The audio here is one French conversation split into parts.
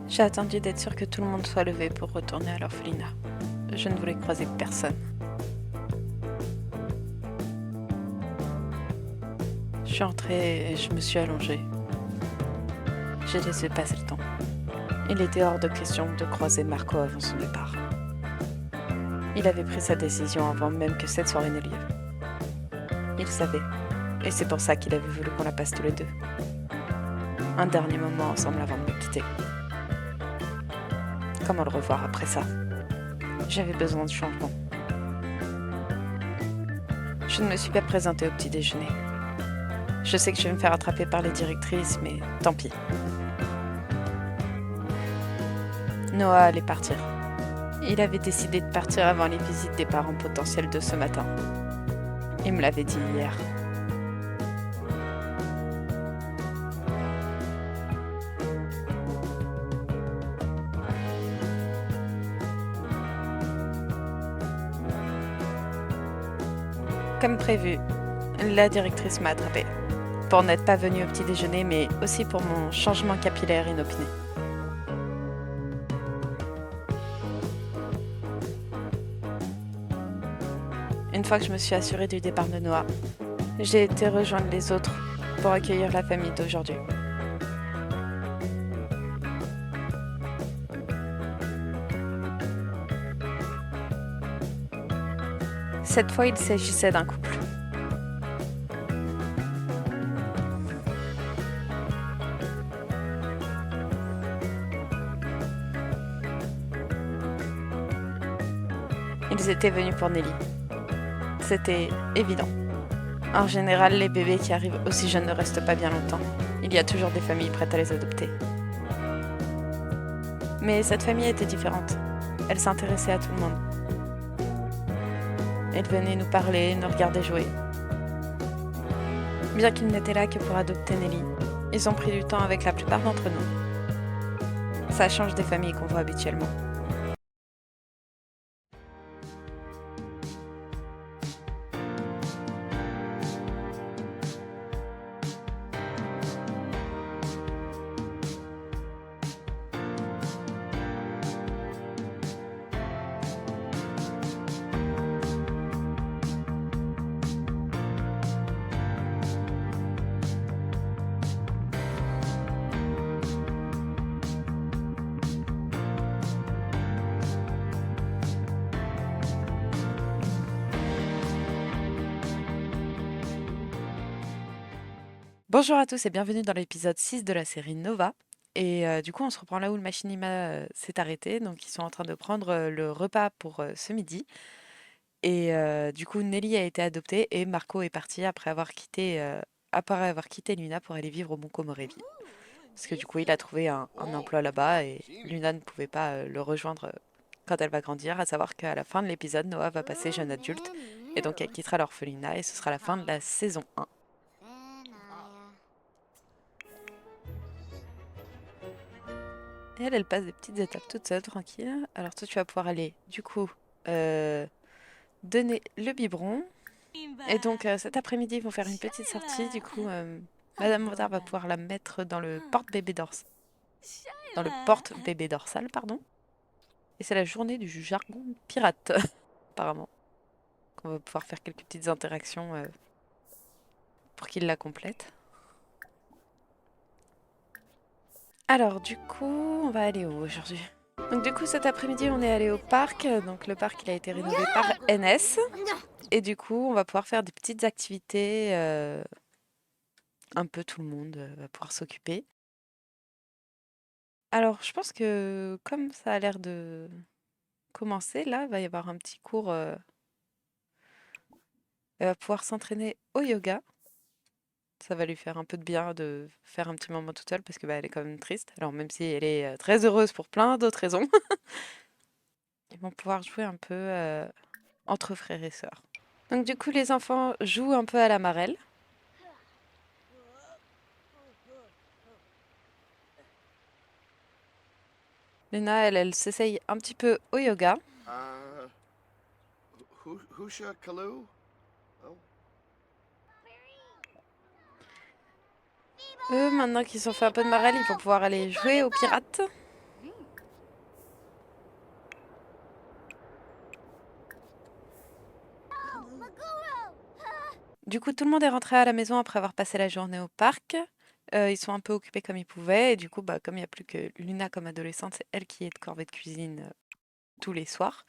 J'ai attendu d'être sûre que tout le monde soit levé pour retourner à l'orphelinat. Je ne voulais croiser personne. Je suis entrée et je me suis allongée. J'ai laissé passer le temps. Il était hors de question de croiser Marco avant son départ. Il avait pris sa décision avant même que cette soirée n'ait lieu. Il savait, et c'est pour ça qu'il avait voulu qu'on la passe tous les deux. Un dernier moment ensemble avant de me quitter. Comment le revoir après ça? J'avais besoin de changement. Je ne me suis pas présentée au petit déjeuner. Je sais que je vais me faire attraper par les directrices, mais tant pis. Noah allait partir. Il avait décidé de partir avant les visites des parents potentiels de ce matin. Il me l'avait dit hier. Comme prévu, la directrice m'a attrapée. Pour n'être pas venue au petit déjeuner, mais aussi pour mon changement capillaire inopiné. Une fois que je me suis assurée du départ de Noah, j'ai été rejoindre les autres pour accueillir la famille d'aujourd'hui. Cette fois, il s'agissait d'un couple. Ils étaient venus pour Nelly. C'était évident. En général, les bébés qui arrivent aussi jeunes ne restent pas bien longtemps. Il y a toujours des familles prêtes à les adopter. Mais cette famille était différente. Elle s'intéressait à tout le monde. Elle venait nous parler, nous regarder jouer. Bien qu'ils n'étaient là que pour adopter Nelly, ils ont pris du temps avec la plupart d'entre nous. Ça change des familles qu'on voit habituellement. Bonjour à tous et bienvenue dans l'épisode 6 de la série Nova. Et du coup, on se reprend là où le machinima s'est arrêté. Donc, ils sont en train de prendre le repas pour ce midi. Et du coup, Nelly a été adoptée et Marco est parti après avoir quitté Luna pour aller vivre au Mont Komorebi. Parce que du coup, il a trouvé un emploi là-bas et Luna ne pouvait pas le rejoindre quand elle va grandir. À savoir qu'à la fin de l'épisode, Noah va passer jeune adulte. Et donc, elle quittera l'orphelinat et ce sera la fin de la saison 1. Et elle passe des petites étapes toute seule, tranquille. Alors toi, tu vas pouvoir aller, du coup, donner le biberon. Et donc, cet après-midi, ils vont faire une petite sortie. Du coup, Madame Motard va pouvoir la mettre dans le porte-bébé dorsal. Dans le porte-bébé dorsal, pardon. Et c'est la journée du jargon pirate, apparemment. On va pouvoir faire quelques petites interactions pour qu'il la complète. Alors, du coup, on va aller où aujourd'hui? Donc du coup, cet après-midi, on est allé au parc. Donc le parc, il a été rénové par NS. Et du coup, on va pouvoir faire des petites activités. Un peu tout le monde va pouvoir s'occuper. Alors, je pense que comme ça a l'air de commencer, là, il va y avoir un petit cours. Elle va pouvoir s'entraîner au yoga. Ça va lui faire un peu de bien de faire un petit moment toute seule parce que elle est quand même triste. Alors même si elle est très heureuse pour plein d'autres raisons, ils vont pouvoir jouer un peu entre frères et sœurs. Donc du coup, les enfants jouent un peu à la marelle. Luna, elle s'essaye un petit peu au yoga. Husha Kalu? Oh. Eux, maintenant qu'ils ont fait un peu de marelle, ils vont pouvoir aller jouer aux pirates. Du coup, tout le monde est rentré à la maison après avoir passé la journée au parc. Ils sont un peu occupés comme ils pouvaient. Et du coup, bah, comme il n'y a plus que Luna comme adolescente, c'est elle qui est de corvée de cuisine tous les soirs.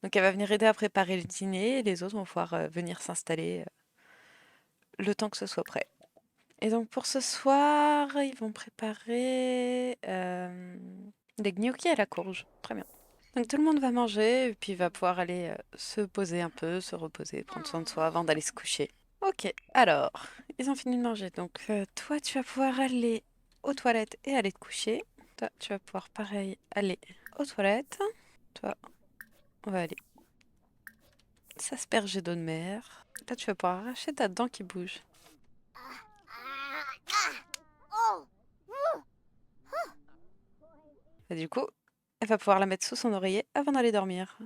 Donc elle va venir aider à préparer le dîner et les autres vont pouvoir venir s'installer le temps que ce soit prêt. Et donc pour ce soir, ils vont préparer des gnocchis à la courge. Très bien. Donc tout le monde va manger et puis va pouvoir aller se poser un peu, se reposer, prendre soin de soi avant d'aller se coucher. Ok, alors, ils ont fini de manger. Donc toi, tu vas pouvoir aller aux toilettes et aller te coucher. Toi, tu vas pouvoir pareil aller aux toilettes. Toi, on va aller s'asperger d'eau de mer. Là, tu vas pouvoir arracher ta dent qui bouge. Et du coup, elle va pouvoir la mettre sous son oreiller avant d'aller dormir.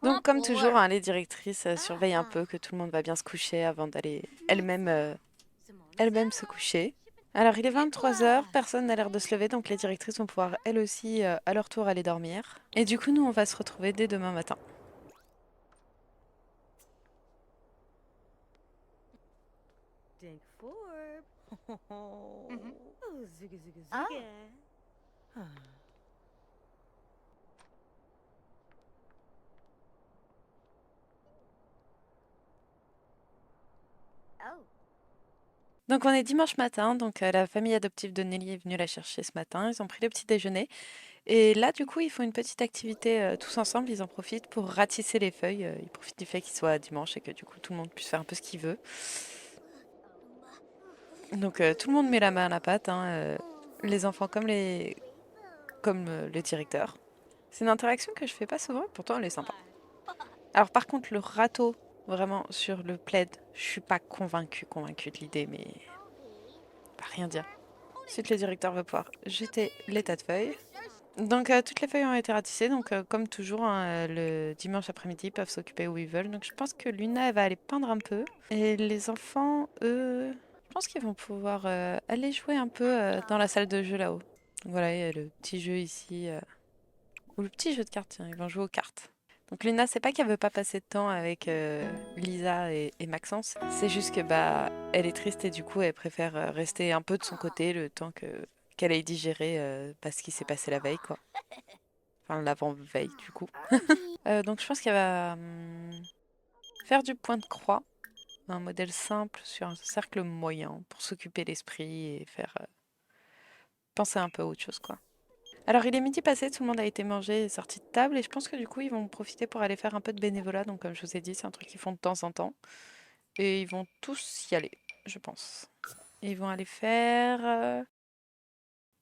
Donc, comme toujours, hein, les directrices surveillent un peu que tout le monde va bien se coucher avant d'aller elle-même se coucher. Alors, il est 23 heures, personne n'a l'air de se lever, donc les directrices vont pouvoir elles aussi à leur tour aller dormir. Et du coup, nous, on va se retrouver dès demain matin. Dink Forb. Oh, zigga zigga Oh. zigga. Huh. Oh. Donc, on est dimanche matin, donc la famille adoptive de Nelly est venue la chercher ce matin. Ils ont pris le petit déjeuner. Et là, du coup, ils font une petite activité tous ensemble. Ils en profitent pour ratisser les feuilles. Ils profitent du fait qu'il soit dimanche et que du coup, tout le monde puisse faire un peu ce qu'il veut. Donc, tout le monde met la main à la pâte, hein, les enfants comme le directeur. C'est une interaction que je fais pas souvent, pourtant elle est sympa. Alors, par contre, le râteau, vraiment, sur le plaid, je suis pas convaincue de l'idée, mais pas rien dire. Ensuite, le directeur va pouvoir jeter les tas de feuilles. Donc toutes les feuilles ont été ratissées, donc comme toujours, hein, le dimanche après-midi, ils peuvent s'occuper où ils veulent. Donc je pense que Luna, elle va aller peindre un peu. Et les enfants, eux, je pense qu'ils vont pouvoir aller jouer un peu dans la salle de jeu là-haut. Donc voilà, il y a le petit jeu ici, ou le petit jeu de cartes, tiens, ils vont jouer aux cartes. Donc Luna, c'est pas qu'elle veut pas passer de temps avec Lisa et Maxence, c'est juste que bah elle est triste et du coup elle préfère rester un peu de son côté le temps que qu'elle ait digéré ce qui s'est passé la veille quoi. Enfin l'avant-veille du coup. Donc je pense qu'elle va faire du point de croix, un modèle simple sur un cercle moyen pour s'occuper l'esprit et faire penser un peu à autre chose quoi. Alors il est midi passé, tout le monde a été mangé et sorti de table et je pense que du coup ils vont profiter pour aller faire un peu de bénévolat. Donc comme je vous ai dit, c'est un truc qu'ils font de temps en temps et ils vont tous y aller, je pense. Et ils vont aller faire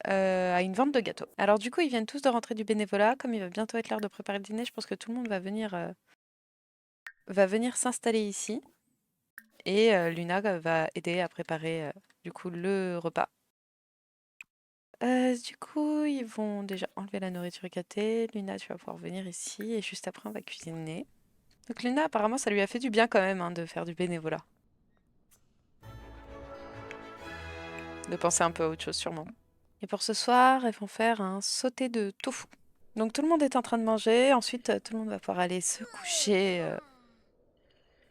à une vente de gâteaux. Alors du coup ils viennent tous de rentrer du bénévolat, comme il va bientôt être l'heure de préparer le dîner, je pense que tout le monde va venir s'installer ici et Luna va aider à préparer du coup le repas. Du coup, ils vont déjà enlever la nourriture gâtée. Luna, tu vas pouvoir venir ici et juste après, on va cuisiner. Donc Luna, apparemment, ça lui a fait du bien quand même hein, de faire du bénévolat. De penser un peu à autre chose sûrement. Et pour ce soir, elles vont faire un sauté de tofu. Donc tout le monde est en train de manger. Ensuite, tout le monde va pouvoir aller se coucher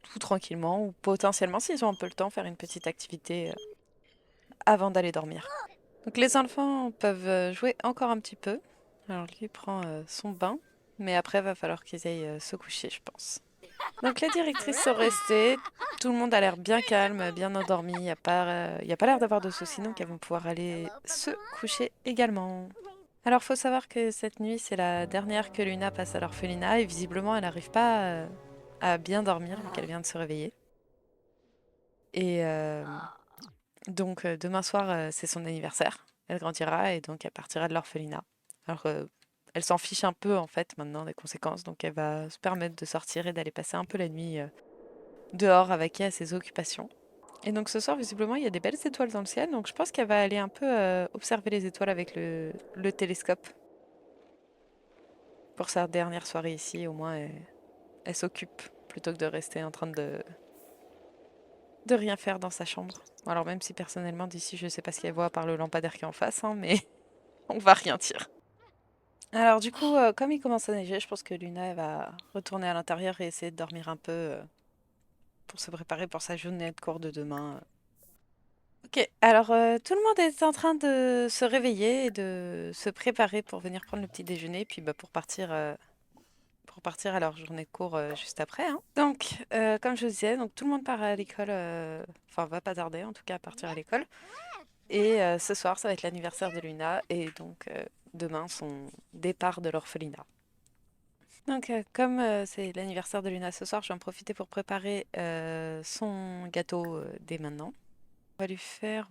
tout tranquillement ou potentiellement, s'ils ont un peu le temps, faire une petite activité avant d'aller dormir. Donc les enfants peuvent jouer encore un petit peu. Alors lui prend son bain, mais après va falloir qu'ils aillent se coucher, je pense. Donc les directrices sont restées, tout le monde a l'air bien calme, bien endormi, il y a pas l'air d'avoir de soucis, donc elles vont pouvoir aller se coucher également. Alors faut savoir que cette nuit c'est la dernière que Luna passe à l'orphelinat et visiblement elle n'arrive pas à bien dormir vu qu'elle vient de se réveiller. Et donc demain soir c'est son anniversaire, elle grandira et donc elle partira de l'orphelinat. Alors elle s'en fiche un peu en fait maintenant des conséquences, donc elle va se permettre de sortir et d'aller passer un peu la nuit dehors avec elle à ses occupations. Et donc ce soir, visiblement, il y a des belles étoiles dans le ciel, donc je pense qu'elle va aller un peu observer les étoiles avec le télescope. Pour sa dernière soirée ici, au moins, elle s'occupe plutôt que de rester en train de rien faire dans sa chambre. Alors même si personnellement, d'ici, je sais pas ce qu'elle voit par le lampadaire qui est en face, hein, mais on va rien dire. Alors du coup, comme il commence à neiger, je pense que Luna elle va retourner à l'intérieur et essayer de dormir un peu pour se préparer pour sa journée de cours de demain. Ok, alors tout le monde est en train de se réveiller et de se préparer pour venir prendre le petit déjeuner, puis pour partir à leur journée de cours juste après, hein. Donc, comme je vous disais, donc tout le monde part à l'école, enfin va pas tarder en tout cas à partir à l'école. Et ce soir, ça va être l'anniversaire de Luna et donc demain son départ de l'orphelinat. Donc, comme c'est l'anniversaire de Luna ce soir, je vais en profiter pour préparer son gâteau dès maintenant. On va lui faire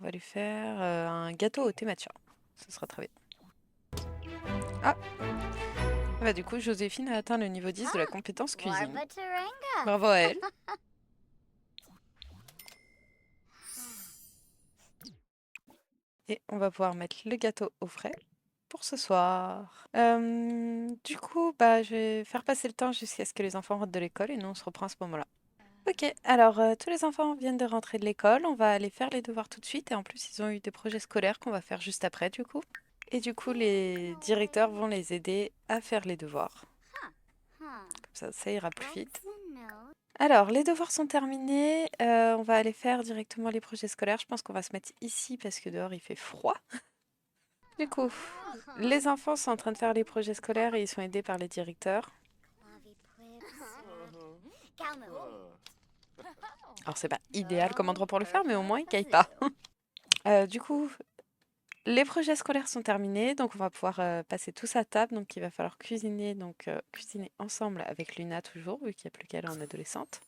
un gâteau au thé matcha. Ce sera très bien. Ah, bah du coup, Joséphine a atteint le niveau 10 de la compétence cuisine. Warbataranga. Bravo à elle. Et on va pouvoir mettre le gâteau au frais pour ce soir. Du coup, bah, je vais faire passer le temps jusqu'à ce que les enfants rentrent de l'école et nous, on se reprend à ce moment-là. Ok, alors tous les enfants viennent de rentrer de l'école. On va aller faire les devoirs tout de suite. Et en plus, ils ont eu des projets scolaires qu'on va faire juste après, du coup. Et du coup, les directeurs vont les aider à faire les devoirs. Huh. Comme ça ira plus vite. No. Alors, les devoirs sont terminés. On va aller faire directement les projets scolaires. Je pense qu'on va se mettre ici parce que dehors, il fait froid. Du coup, les enfants sont en train de faire les projets scolaires et ils sont aidés par les directeurs. Alors, c'est pas idéal comme endroit pour le faire, mais au moins, ils caillent pas. Du coup, les projets scolaires sont terminés, donc on va pouvoir passer tous à table. Donc, il va falloir cuisiner, cuisiner ensemble avec Luna toujours, vu qu'il n'y a plus qu'elle en adolescente.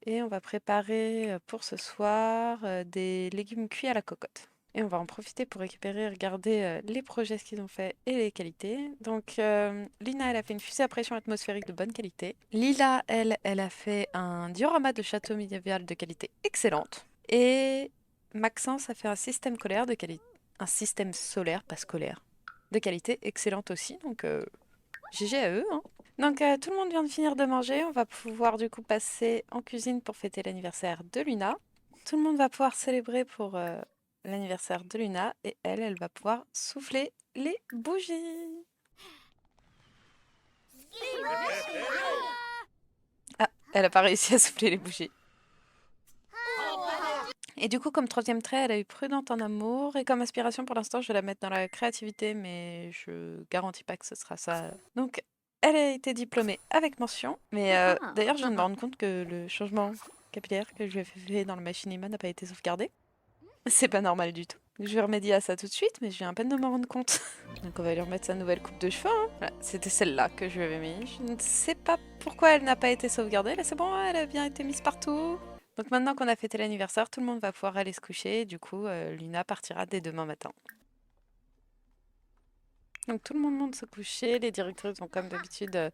Et on va préparer pour ce soir des légumes cuits à la cocotte. Et on va en profiter pour récupérer et regarder les projets qu'ils ont fait et les qualités. Donc, Lina, elle a fait une fusée à pression atmosphérique de bonne qualité. Lila, elle a fait un diorama de château médiéval de qualité excellente. Et Maxence a fait un système scolaire de qualité... Un système solaire, pas scolaire, de qualité excellente aussi. Donc, GG à eux, hein. Donc, tout le monde vient de finir de manger. On va pouvoir du coup passer en cuisine pour fêter l'anniversaire de Luna. Tout le monde va pouvoir célébrer pour l'anniversaire de Luna et elle va pouvoir souffler les bougies. Ah, elle a pas réussi à souffler les bougies. Et du coup, comme troisième trait, elle a eu prudente en amour. Et comme aspiration, pour l'instant, je vais la mettre dans la créativité, mais je garantis pas que ce sera ça. Donc, elle a été diplômée avec mention. Mais d'ailleurs, je viens de me rendre compte que le changement capillaire que je lui ai fait dans le machinima n'a pas été sauvegardé. C'est pas normal du tout. Je vais remédier à ça tout de suite, mais je viens à peine de m'en rendre compte. Donc on va lui remettre sa nouvelle coupe de cheveux, hein. Voilà, c'était celle-là que je lui avais mis. Je ne sais pas pourquoi elle n'a pas été sauvegardée. Là c'est bon, elle a bien été mise partout. Donc maintenant qu'on a fêté l'anniversaire, tout le monde va pouvoir aller se coucher. Du coup, Luna partira dès demain matin. Donc tout le monde monte se coucher. Les directrices vont comme d'habitude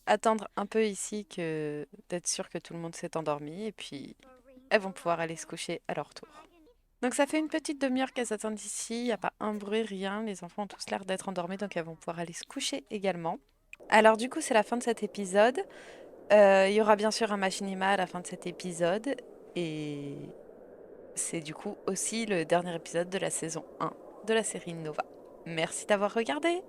attendre un peu ici que d'être sûr que tout le monde s'est endormi. Et puis elles vont pouvoir aller se coucher à leur tour. Donc ça fait une petite demi-heure qu'elles attendent ici, il n'y a pas un bruit, rien. Les enfants ont tous l'air d'être endormis, donc elles vont pouvoir aller se coucher également. Alors du coup, c'est la fin de cet épisode. Il y aura bien sûr un machinima à la fin de cet épisode. Et c'est du coup aussi le dernier épisode de la saison 1 de la série Nova. Merci d'avoir regardé.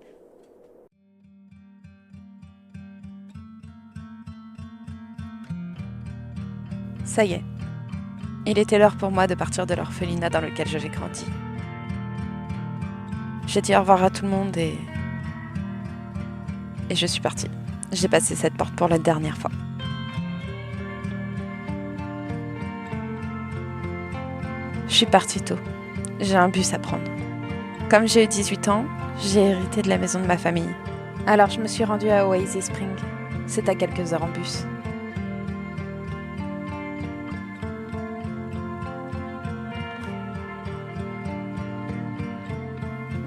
Ça y est. Il était l'heure pour moi de partir de l'orphelinat dans lequel j'ai grandi. J'ai dit au revoir à tout le monde et je suis partie. J'ai passé cette porte pour la dernière fois. Je suis partie tôt. J'ai un bus à prendre. Comme j'ai eu 18 ans, j'ai hérité de la maison de ma famille. Alors je me suis rendue à Oasis Spring. C'est à quelques heures en bus.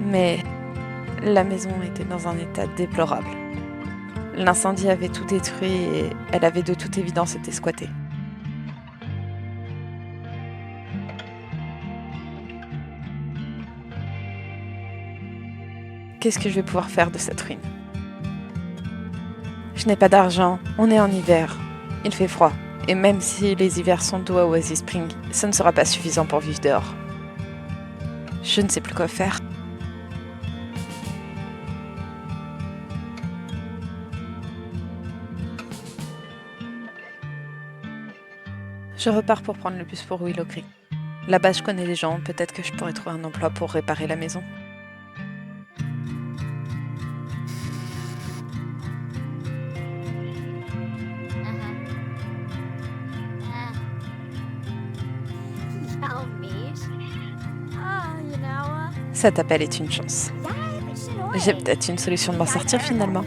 Mais la maison était dans un état déplorable. L'incendie avait tout détruit et elle avait de toute évidence été squattée. Qu'est-ce que je vais pouvoir faire de cette ruine? Je n'ai pas d'argent, on est en hiver, il fait froid, et même si les hivers sont doux à Oasis Spring, ce ne sera pas suffisant pour vivre dehors. Je ne sais plus quoi faire. Je repars pour prendre le bus pour Willow Creek. Là-bas, je connais les gens, peut-être que je pourrais trouver un emploi pour réparer la maison. Cet appel est une chance. J'ai peut-être une solution de m'en sortir finalement.